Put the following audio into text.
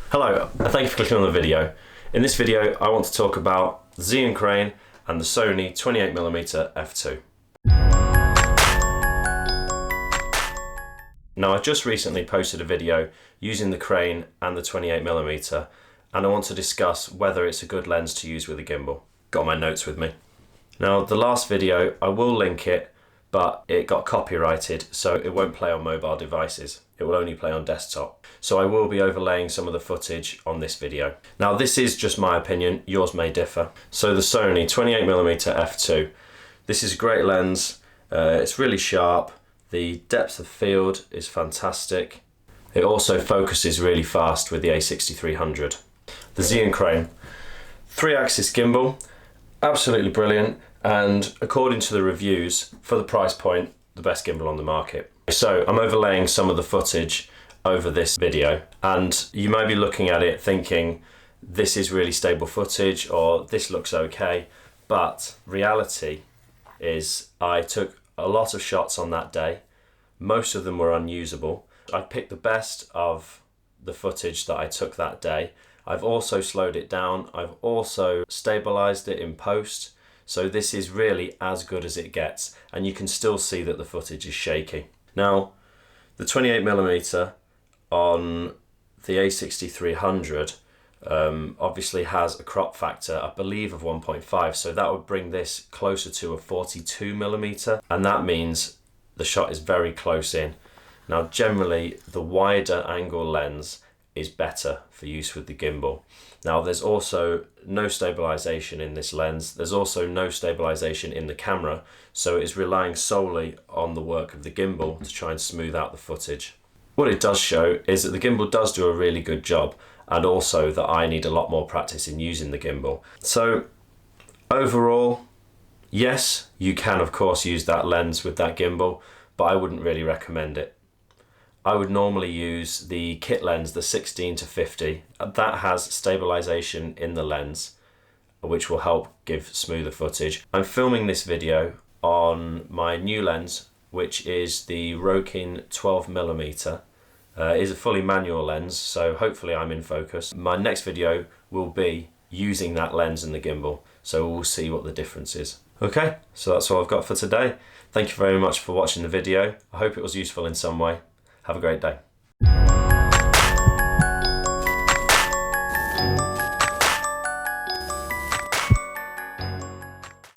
Hello, and thank you for clicking on the video. In this video, I want to talk about the Zhiyun crane and the Sony 28mm f2. Now, I just recently posted a video using the crane and the 28mm, and I want to discuss whether it's a good lens to use with a gimbal. Got my notes with me. Now, the last video, I will link it, but it got copyrighted, so it won't play on mobile devices. It will only play on desktop. So I will be overlaying some of the footage on this video. Now, this is just my opinion, yours may differ. So the Sony 28mm f2, this is a great lens. It's really sharp. The depth of field is fantastic. It also focuses really fast with the A6300. The Zhiyun crane, 3-axis gimbal, absolutely brilliant, and according to the reviews, for the price point, the best gimbal on the market. So I'm overlaying some of the footage over this video, and you may be looking at it thinking this is really stable footage or this looks okay, but reality is I took a lot of shots on that day. Most of them were unusable. I picked the best of the footage that I took that day. I've also slowed it down. I've also stabilized it in post. So this is really as good as it gets, and you can still see that the footage is shaky. Now, the 28mm on the A6300 obviously has a crop factor, I believe, of 1.5, so that would bring this closer to a 42mm, and that means the shot is very close in. Now, generally, the wider angle lens is better for use with the gimbal. Now, there's also no stabilization in this lens. There's also no stabilization in the camera, so it is relying solely on the work of the gimbal to try and smooth out the footage. What it does show is that the gimbal does do a really good job, and also that I need a lot more practice in using the gimbal. So overall, yes, you can of course use that lens with that gimbal, but I wouldn't really recommend it. I would normally use the kit lens, the 16-50. That has stabilization in the lens, which will help give smoother footage. I'm filming this video on my new lens, which is the Rokin 12mm. It is a fully manual lens, so hopefully I'm in focus. My next video will be using that lens and the gimbal, so we'll see what the difference is. Okay, so that's all I've got for today. Thank you very much for watching the video. I hope it was useful in some way. Have a great day.